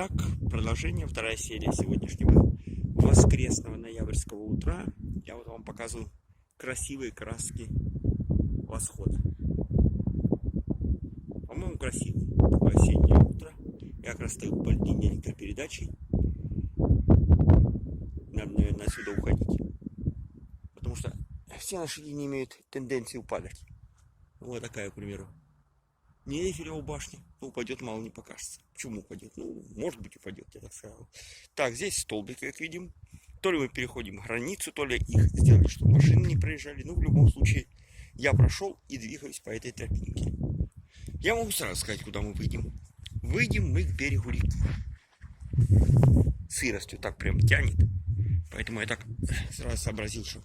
Итак, продолжение, вторая серия сегодняшнего воскресного ноябрьского утра. Я вот вам показываю красивые краски восхода. По-моему, красивый. Такое осеннее утро. Я как раз стою по линии электропередачи. Надо, наверное, отсюда уходить. Потому что все наши линии имеют тенденцию падать. Вот такая, к примеру. Не Эйфелева башня, но упадет, мало не покажется. Почему упадет? Ну, может быть, упадет, я так сказал. Так, здесь столбик, как видим. То ли мы переходим границу, то ли их сделали, чтобы машины не проезжали. Ну, в любом случае, я прошел и двигаюсь по этой тропинке. Я могу сразу сказать, куда мы выйдем. Выйдем мы к берегу реки. Сыростью так прям тянет. Поэтому я так сразу сообразил, что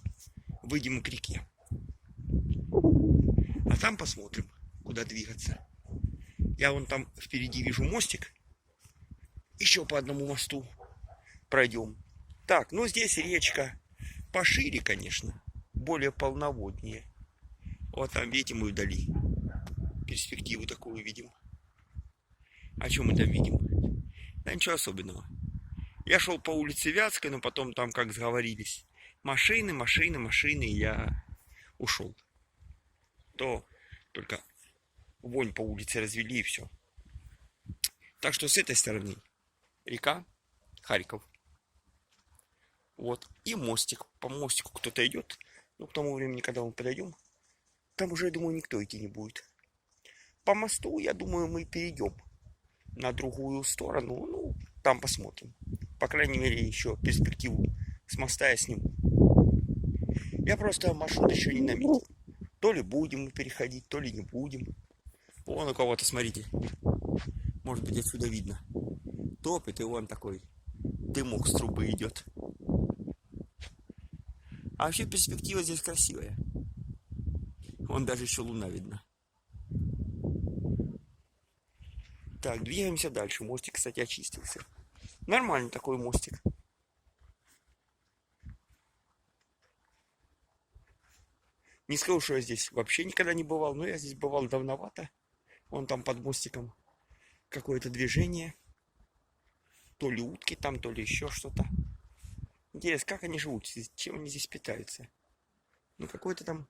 выйдем мы к реке. А там посмотрим, куда двигаться. Я вон там впереди вижу мостик. Еще по одному мосту пройдем. Так, ну здесь речка пошире, конечно. Более полноводнее. Вот там, видите, мы вдали. Перспективу такую видим. А что мы там видим? Да ничего особенного. Я шел по улице Вятской, но потом там, как сговорились, машины, и я ушел. То только вонь по улице развели и все. Так что с этой стороны река Харьков. Вот. И мостик. По мостику кто-то идет. Но к тому времени, когда мы подойдем, там уже, я думаю, никто идти не будет. По мосту, я думаю, мы перейдем на другую сторону. Ну, там посмотрим. По крайней мере, еще перспективу с моста я сниму. Я просто маршрут еще не наметил. То ли будем мы переходить, то ли не будем. Вон у кого-то, смотрите, может быть, отсюда видно. Топит, и вон такой дымок с трубы идет. А вообще перспектива здесь красивая. Вон даже еще луна видна. Так, двигаемся дальше. Мостик, кстати, очистился. Нормальный такой мостик. Не скажу, что я здесь вообще никогда не бывал, но я здесь бывал давновато. Вон там под мостиком какое-то движение. То ли утки там, то ли еще что-то. Интересно, как они живут, чем они здесь питаются. Ну, какой-то там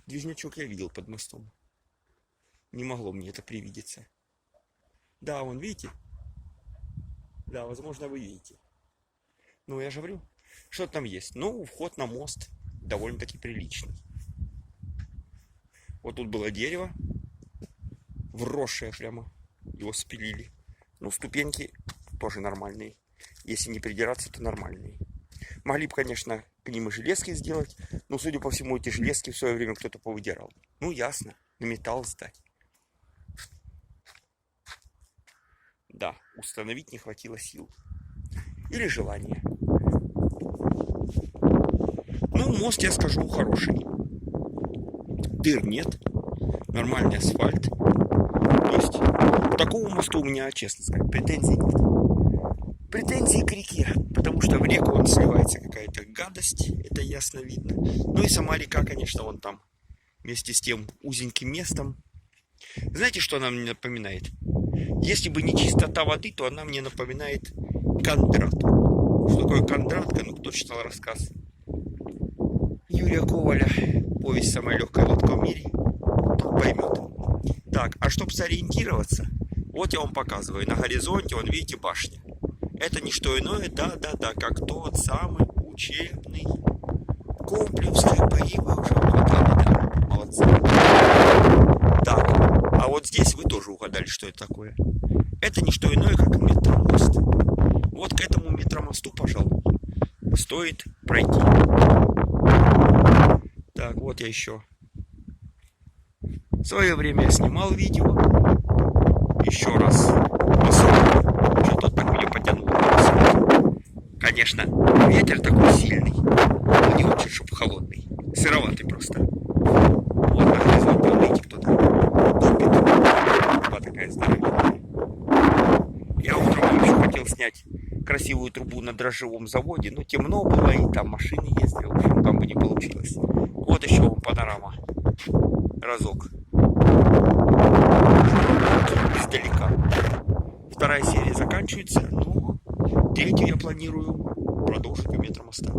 движнячок я видел под мостом. Не могло мне это привидеться. Да, вон, видите? Да, возможно, вы видите. Ну, я же говорю, что там есть. Ну, вход на мост довольно-таки приличный. Вот тут было дерево, вросшее прямо, его спилили. Ну, ступеньки тоже нормальные. Если не придираться, то нормальные. Могли бы, конечно, к ним и железки сделать, но, судя по всему, эти железки в свое время кто-то повыдирал. Ну, ясно, на металл сдать. Да, установить не хватило сил. Или желания. Ну, мост, я скажу, хороший. Дыр нет. Нормальный асфальт. То есть, к такому мосту у меня, честно сказать, претензий нет. Претензии к реке. Потому что в реку он сливается какая-то гадость. Это ясно видно. Ну и сама река, конечно, вон там. Вместе с тем узеньким местом. Знаете, что она мне напоминает? Если бы не чистота воды, то она мне напоминает Кондрат. Что такое Кондратка? Ну, кто читал рассказ Юрия Коваля, повесть «Самая легкая лодка в мире», тот поймет. Так, а чтобы сориентироваться, вот я вам показываю. На горизонте, вон, видите, башня. Это не что иное, да, как тот самый учебный комплекс ХПИ. Вы уже угадали, да? Молодцы. Так, а вот здесь вы тоже угадали, что это такое. Это не что иное, как метромост. Вот к этому метромосту, пожалуй, стоит пройти. Так, вот я еще. В свое время я снимал видео. Еще раз. Что-то так меня потянуло. Конечно, ветер такой сильный. Но не очень, чтобы холодный. Сыроватый просто. Вот на горизонте, видите, кто-то топит. Труба такая здоровенная. Я утром еще хотел снять красивую трубу на дрожжевом заводе, но темно было, и там машины ездили, в общем, там бы не получилось. Вот еще панорама. Разок. Издалека. Вторая серия заканчивается, но третью я планирую продолжить у метромоста.